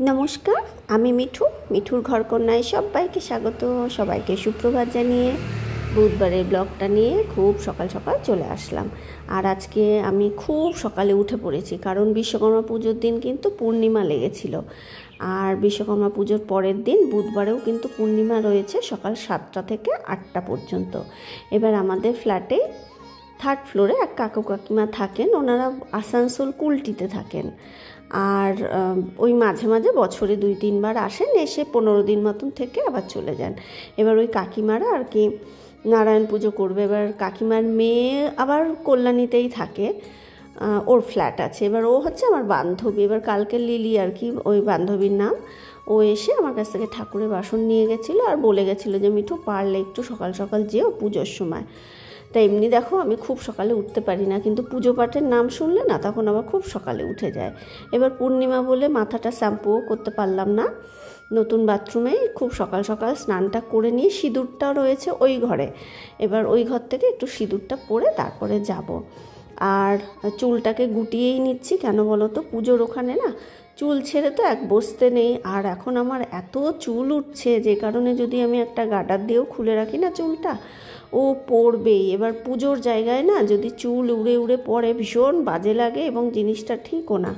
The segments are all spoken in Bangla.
নমস্কার, আমি মিঠু। মিঠুর ঘরকন্যায় সবাইকে স্বাগত। সবাইকে সুপ্রভাত জানিয়ে বুধবারের ব্লগটা নিয়ে খুব সকাল সকাল চলে আসলাম। আর আজকে আমি খুব সকালে উঠে পড়েছি, কারণ বিশ্বকর্মা পুজোর দিন কিন্তু পূর্ণিমা লেগেছিল। আর বিশ্বকর্মা পুজোর পরের দিন বুধবারেও কিন্তু পূর্ণিমা রয়েছে, সকাল 7টা থেকে 8টা পর্যন্ত। এবার আমাদের ফ্ল্যাটে 3rd ফ্লোরে এক কাকু কাকিমা থাকেন, ওনারা আসানসোল কুলটিতে থাকেন। আর ওই মাঝে মাঝে বছরে 2-3 বার আসেন, এসে 15 দিন মতন থেকে আবার চলে যান। এবার ওই কাকিমারা আর কি নারায়ণ পুজো করবে। এবার কাকিমার মেয়ে আবার কল্যাণীতেই থাকে, ওর ফ্ল্যাট আছে। এবার ও হচ্ছে আমার বান্ধবী। এবার কালকে লিলি আর কি ওই বান্ধবীর নাম, ও এসে আমার কাছ থেকে ঠাকুরের বাসন নিয়ে গেছিলো আর বলে গেছিলো যে মিঠু পারলে একটু সকাল সকাল যেও পুজোর সময়। তাই এমনি দেখো আমি খুব সকালে উঠতে পারি না, কিন্তু পুজো পাঠের নাম শুনলে না তখন আবার খুব সকালে উঠে যায়। এবার পূর্ণিমা বলে মাথাটা শ্যাম্পুও করতে পারলাম না, নতুন বাথরুমে খুব সকাল সকাল স্নানটা করে নিয়ে সিঁদুরটাও রয়েছে ওই ঘরে। এবার ওই ঘর থেকে একটু সিঁদুরটা পরে তারপরে যাব। আর চুলটাকে গুটিয়েই নিচ্ছি, কেন বলো তো, পুজোর ওখানে না চুল ছেড়ে তো এক বসতে নেই। আর এখন আমার এত চুল উঠছে, যে কারণে যদি আমি একটা গার্ডার দিয়েও খুলে রাখি না চুলটা, ও পড়বেই। এবার পুজোর জায়গায় না যদি চুল উড়ে উড়ে পড়ে ভীষণ বাজে লাগে এবং জিনিসটা ঠিকও না।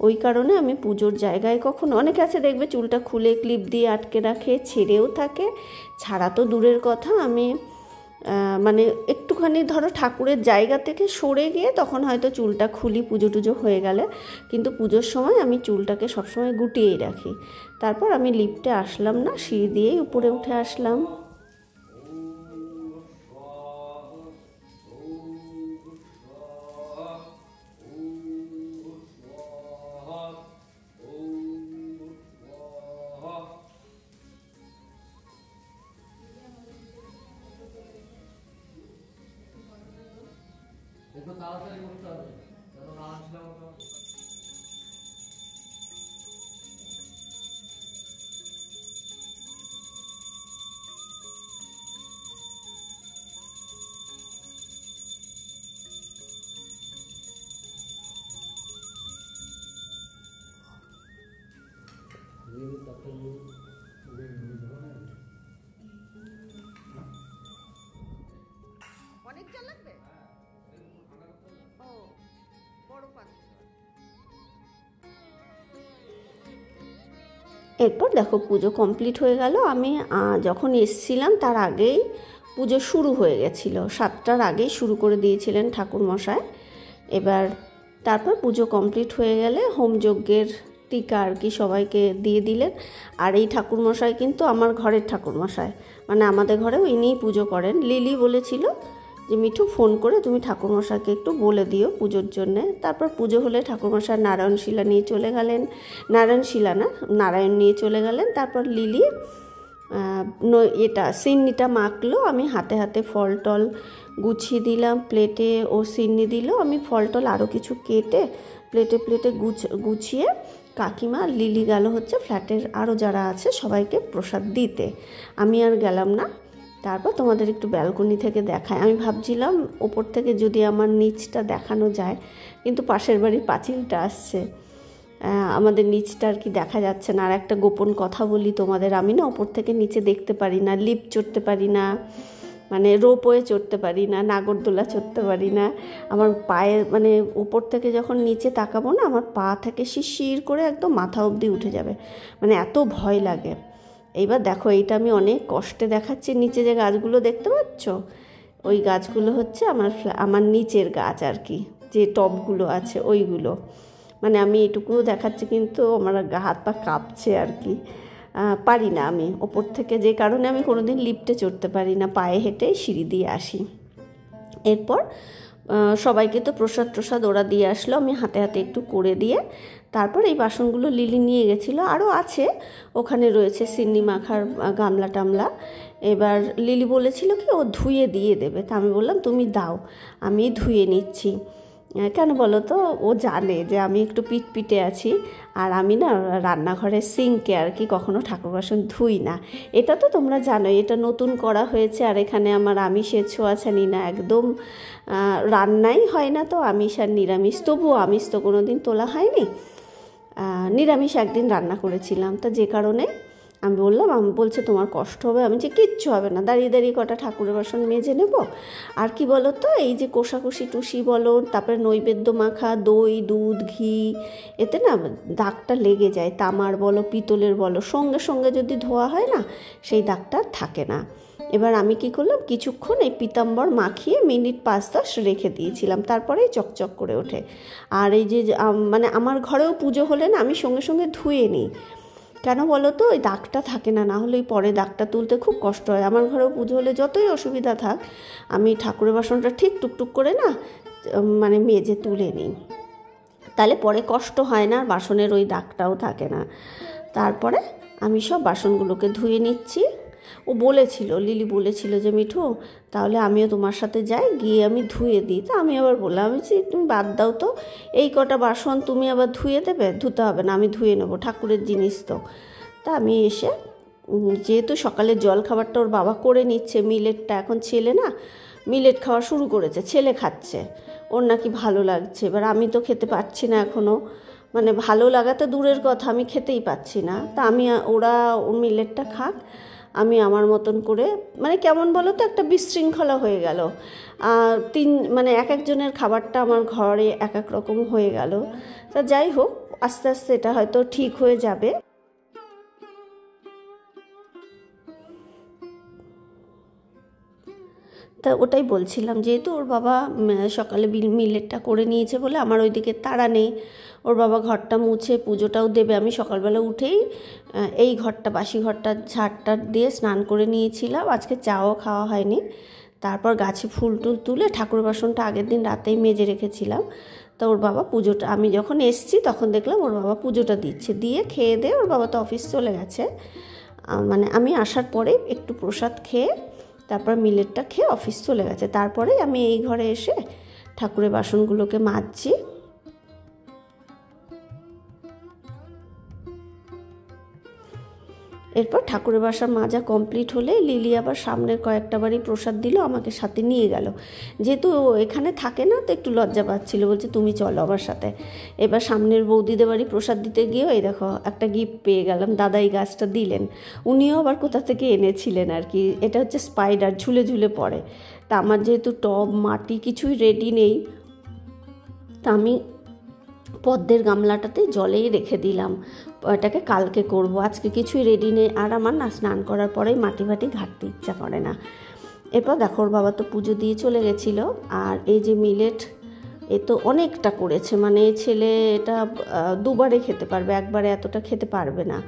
ওই কারণে আমি পুজোর জায়গায় কখনো, অনেকে আছে দেখবে চুলটা খুলে ক্লিপ দিয়ে আটকে রাখে, ছেড়েও থাকে। ছাড়া তো দূরের কথা, আমি মানে একটুখানি ধরো ঠাকুরের জায়গা থেকে সরে গিয়ে তখন হয়তো চুলটা খুলি পুজো টুজো হয়ে গেলে, কিন্তু পুজোর সময় আমি চুলটাকে সবসময় গুটিয়েই রাখি। তারপর আমি লিফটে আসলাম না, সিঁড়ি দিয়েই উপরে উঠে আসলাম। একটু তাড়াতাড়ি করতে হবে, যেন না আসলে আমাকে অনেকটা লাগবে। ও বড় পাত্র। এরপর দেখো পুজো কমপ্লিট হয়ে গেল। আমি যখন এসছিলাম তার আগেই পুজো শুরু হয়ে গেছিলো, 7টার আগেই শুরু করে দিয়েছিলেন ঠাকুরমশাই। এবার তারপর পুজো কমপ্লিট হয়ে গেলে হোমযজ্ঞের টিকা আর কি সবাইকে দিয়ে দিলেন। আর এই ঠাকুরমশাই কিন্তু আমার ঘরের ঠাকুরমশাই, মানে আমাদের ঘরেও ইনিই পুজো করেন। লিলি বলেছিল যে মিঠু ফোন করে তুমি ঠাকুরমশাইকে একটু বলে দিও পুজোর জন্যে। তারপর পুজো হলে ঠাকুরমশাই নারায়ণশিলা নিয়ে চলে গেলেন, নারায়ণশিলা না নারায়ণ নিয়ে চলে গেলেন। তারপর লিলি সিন্নিটা মাখলো, আমি হাতে হাতে ফল টল গুছিয়ে দিলাম, প্লেটে ও সিন্নি দিল। আমি ফল টল আরও কিছু কেটে প্লেটে প্লেটে গুছিয়ে কাকিমা লিলি গেল হচ্ছে ফ্ল্যাটের আরও যারা আছে সবাইকে প্রসাদ দিতে। আমি আর গেলাম না। তারপর তোমাদের একটু ব্যালকনি থেকে দেখায়। আমি ভাবছিলাম ওপর থেকে যদি আমার নিচটা দেখানো যায়, কিন্তু পাশের বাড়ির পাঁচিলটা আসছে, আমাদের নিচটা আর কি দেখা যাচ্ছে না। আর একটা গোপন কথা বলি তোমাদের, আমি না ওপর থেকে নিচে দেখতে পারি না, লিফট চড়তে পারি না, মানে রোপওয়ে চড়তে পারি না, নাগরদোলা চড়তে পারি না। আমার পায়ে মানে ওপর থেকে যখন নিচে তাকাবো না, আমার পা থেকে শিরশির করে একদম মাথা অবধি উঠে যাবে, মানে এত ভয় লাগে। এইবার দেখো এইটা আমি অনেক কষ্টে দেখাচ্ছি। নিচে যে গাছগুলো দেখতে পাচ্ছ, ওই গাছগুলো হচ্ছে আমার নিচের গাছ আর কি, যে টবগুলো আছে ওইগুলো। মানে আমি এটুকুও দেখাচ্ছি, কিন্তু আমার হাত পা কাঁপছে আর কি, পারি না আমি ওপর থেকে, যে কারণে আমি কোনোদিন লিফটে চড়তে পারি না, পায়ে হেঁটে সিঁড়ি দিয়ে আসি। এরপর সবাইকে তো প্রসাদ ওরা দিয়ে আসলো, আমি হাতে হাতে একটু করে দিয়ে তারপর এই বাসনগুলো লিলি নিয়ে গেছিলো, আরও আছে ওখানে রয়েছে সিন্নি মাখার গামলা টামলা। এবার লিলি বলেছিল কি ও ধুয়ে দিয়ে দেবে, তা আমি বললাম তুমি দাও, আমি ধুয়ে নিচ্ছি। কেন বলো তো, ও জানে যে আমি একটু পিটপিটে আছি, আর আমি না রান্নাঘরের সিঙ্কে আর কি কখনো ঠাকুর বাসন ধুই না। এটা তো তোমরা জানোই, এটা নতুন করা হয়েছে। আর এখানে আমার আমিষের ছোঁয়াছানি না, একদম রান্নাই হয় না তো আমিষ আর নিরামিষ, তবুও আমিষ তো কোনো দিন তোলা হয়নি। নিরামিষ একদিন রান্না করেছিলাম, তা যে কারণে আমি বললাম, আমি বলছে তোমার কষ্ট হবে। আমি যে কিচ্ছু হবে না, দাঁড়িয়ে দাঁড়িয়ে কটা ঠাকুরের বাসন মেজে নেব। আর কি বলো তো, এই যে কোষাকুষি টুসি বলো, তারপরে নৈবেদ্য মাখা দই দুধ ঘি, এতে না দাগটা লেগে যায়, তামার বলো পিতলের বলো, সঙ্গে সঙ্গে যদি ধোয়া হয় না সেই দাগটা থাকে না। এবার আমি কি করলাম, কিছুক্ষণ এই পিতাম্বর মাখিয়ে মিনিট 5-10 রেখে দিয়েছিলাম, তারপরেই চকচক করে ওঠে। আর এই যে মানে আমার ঘরেও পুজো হলে না আমি সঙ্গে সঙ্গে ধুয়ে নিই, কেন বলো তো, ওই দাগটা থাকে না, না হলে পরে দাগটা তুলতে খুব কষ্ট হয়। আমার ঘরেও পুজো হলে যতই অসুবিধা থাক, আমি ঠাকুরের বাসনটা ঠিক টুকটুক করে না মানে মেজে তুলে নিই, তাহলে পরে কষ্ট হয় না, বাসনের ওই দাগটাও থাকে না। তারপরে আমি সব বাসনগুলোকে ধুয়ে নিচ্ছি। ও বলেছিল, লিলি বলেছিল যে মিঠু তাহলে আমিও তোমার সাথে যাই, গিয়ে আমি ধুয়ে দিই। তা আমি আবার বললাম, আমি যে তুমি বাদ দাও তো, এই কটা বাসন তুমি আবার ধুয়ে দেবে? ধুতে হবে না, আমি ধুয়ে নেবো, ঠাকুরের জিনিস তো। তা আমি এসে যেহেতু সকালের জল খাবারটা ওর বাবা করে নিচ্ছে, মিলেটটা, এখন ছেলে না মিলেট খাওয়া শুরু করেছে, ছেলে খাচ্ছে, ওর নাকি ভালো লাগছে। এবার আমি তো খেতে পারছি না এখনও, মানে ভালো লাগাতে দূরের কথা, আমি খেতেই পাচ্ছি না। তা আমি ওরা ওর মিলেটটা খাক, আমি আমার মতন করে, মানে কেমন বলো তো, একটা বিশৃঙ্খলা হয়ে গেল। মানে এক একজনের খাবারটা আমার ঘরে এক এক রকম হয়ে গেল। তা যাই হোক, আস্তে আস্তে এটা হয়তো ঠিক হয়ে যাবে। তা ওটাই বলছিলাম, যেহেতু ওর বাবা সকালে মিলেটটা করে নিয়েছে বলে আমার ওইদিকে তাড়া নেই। ওর বাবা ঘরটা মুছে পুজোটাও দেবে। আমি সকালবেলা উঠেই এই ঘরটা, বাসি ঘরটা ঝাড়টা দিয়ে স্নান করে নিয়েছিলাম, আজকে চাও খাওয়া হয়নি। তারপর গাছে ফুল টুল তুলে ঠাকুর বাসনটা আগের দিন রাতেই মেজে রেখেছিলাম। তো ওর বাবা পুজোটা, আমি যখন এসছি তখন দেখলাম ওর বাবা পুজোটা দিচ্ছে, দিয়ে খেয়ে দিয়ে ওর বাবা তো অফিস চলে গেছে। মানে আমি আসার পরে একটু প্রসাদ খেয়ে তারপর মিলেটটা খেয়ে অফিস চলে গেছে। তারপরে আমি এই ঘরে এসে ঠাকুরের বাসনগুলোকে মাজছি। এরপর ঠাকুরের বাসা মাজা কমপ্লিট হলে লিলি আবার সামনের কয়েকটা বাড়ি প্রসাদ দিল, আমাকে সাথে নিয়ে গেল। যেহেতু এখানে থাকে না তো একটু লজ্জা পাচ্ছিল, বলছে তুমি চলো আমার সাথে। এবার সামনের বৌদিদের বাড়ি প্রসাদ দিতে গিয়েও এই দেখো একটা গিফট পেয়ে গেলাম, দাদা এই গাছটা দিলেন, উনিও আবার কোথা থেকে এনেছিলেন আর কি। এটা হচ্ছে স্পাইডার, ঝুলে ঝুলে পড়ে। তা আমার যেহেতু টব মাটি কিছুই রেডি নেই, তা আমি পদ্মের গামলাটাতে জলেই রেখে দিলাম, এটাকে কালকে করব, আজকে কিছুই রেডি নেই। আর আমার না স্নান করার পরেই মাটি ফাটি ঘাটতে ইচ্ছা করে না। এরপর দেখো ওর বাবা তো পুজো দিয়ে চলে গেছিলো। আর এই যে মিলেট, এ তো অনেকটা করেছে, মানে ছেলে এটা দুবারে খেতে পারবে, একবারে এতটা খেতে পারবে না।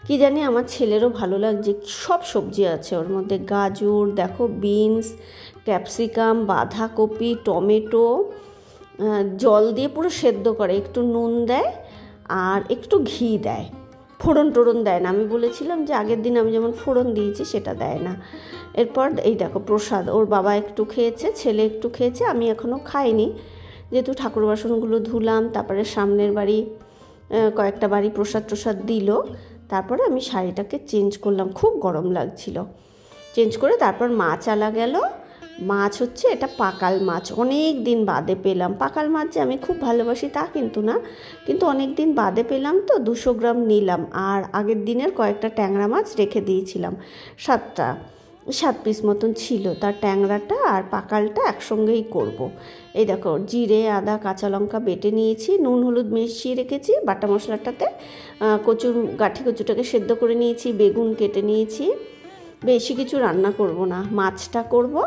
কি জানি আমার ছেলেরও ভালো লাগছে, সব সবজি আছে ওর মধ্যে, গাজর দেখো, বিনস, ক্যাপসিকাম, বাঁধাকপি, টমেটো, জল দিয়ে পুরো সেদ্ধ করে, একটু নুন দেয় আর একটু ঘি দেয়, ফোড়ন টোড়ন দেয় না। আমি বলেছিলাম যে আগের দিন আমি যেমন ফোড়ন দিয়েছি সেটা দেয় না। এরপর এই দেখো প্রসাদ, ওর বাবা একটু খেয়েছে, ছেলে একটু খেয়েছে, আমি এখনও খাইনি। যেহেতু ঠাকুর বাসনগুলো ধুলাম, তারপরে সামনের বাড়ি কয়েকটা বাড়ি প্রসাদ টসাদ দিল, তারপরে আমি শাড়িটাকে চেঞ্জ করলাম, খুব গরম লাগছিল। চেঞ্জ করে তারপর মাছ আলা গেল। মাছ হচ্ছে এটা পাকাল মাছ, অনেক দিন বাদে পেলাম। পাকাল মাছ যে আমি খুব ভালোবাসি তা কিন্তু না, কিন্তু অনেক দিন বাদে পেলাম তো 200 গ্রাম নিলাম। আর আগের দিনের কয়েকটা ট্যাংরা মাছ রেখে দিয়েছিলাম, 7 পিস মতন ছিল। তার ট্যাংরাটা আর পাকালটা একসঙ্গেই করব। এই দেখো জিরে আদা কাঁচা লঙ্কা বেটে নিয়েছি, নুন হলুদ মিশিয়ে রেখেছি বাটা মশলাটাতে। গাঠি কচুটাকে সেদ্ধ করে নিয়েছি, বেগুন কেটে নিয়েছি। বেশি কিছু রান্না করব না, মাছটা করব।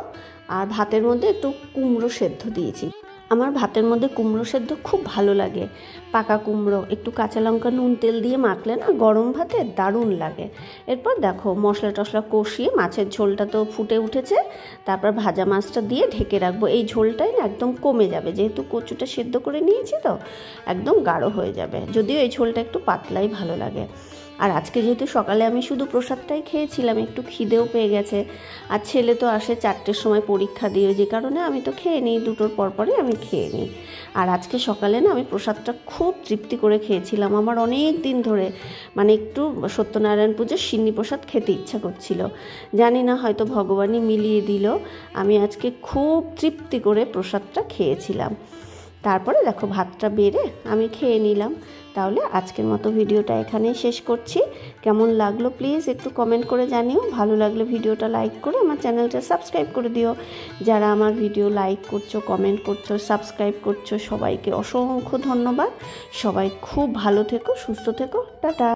আর ভাতের মধ্যে একটু কুমড়ো সেদ্ধ দিয়েছি। আমার ভাতের মধ্যে কুমড়ো সেদ্ধ খুব ভালো লাগে, পাকা কুমড়ো একটু কাঁচা লঙ্কা নুন তেল দিয়ে মাখলে না গরম ভাতে দারুণ লাগে। এরপর দেখো মশলা টশলা কষিয়ে, মাছের ঝোলটা তো ফুটে উঠেছে, তারপর ভাজা মাছটা দিয়ে ঢেকে রাখবো। এই ঝোলটাই না একদম কমে যাবে, যেহেতু কচুটা সেদ্ধ করে নিয়েছি তো একদম গাঢ় হয়ে যাবে, যদিও এই ঝোলটা একটু পাতলাই ভালো লাগে। আর আজকে যেহেতু সকালে আমি শুধু প্রসাদটাই খেয়েছিলাম, একটু খিদেও পেয়ে গেছে। আর ছেলে তো আসে 4টের সময় পরীক্ষা দিয়ে, যে কারণে আমি তো খেয়ে নিই, 2টোর পরপরই আমি খেয়ে নিই। আর আজকে সকালে না আমি প্রসাদটা খুব তৃপ্তি করে খেয়েছিলাম। আমার অনেক দিন ধরে মানে একটু সত্যনারায়ণ পুজোর সিন্নি প্রসাদ খেতে ইচ্ছা করছিল, জানি না হয়তো ভগবানই মিলিয়ে দিল, আমি আজকে খুব তৃপ্তি করে প্রসাদটা খেয়েছিলাম। তারপরে দেখো ভাতটা বেড়ে আমি খেয়ে নিলাম। তাহলে আজকের মতো ভিডিওটা এখানেই শেষ করছি। কেমন লাগলো প্লিজ একটু কমেন্ট করে জানিও। ভালো লাগলে ভিডিওটা লাইক করে আমার চ্যানেলটা সাবস্ক্রাইব করে দিও। যারা আমার ভিডিও লাইক করছো, কমেন্ট করছো, সাবস্ক্রাইব করছো, সবাইকে অসংখ্য ধন্যবাদ। সবাই খুব ভালো থেকো, সুস্থ থেকো। টাটা।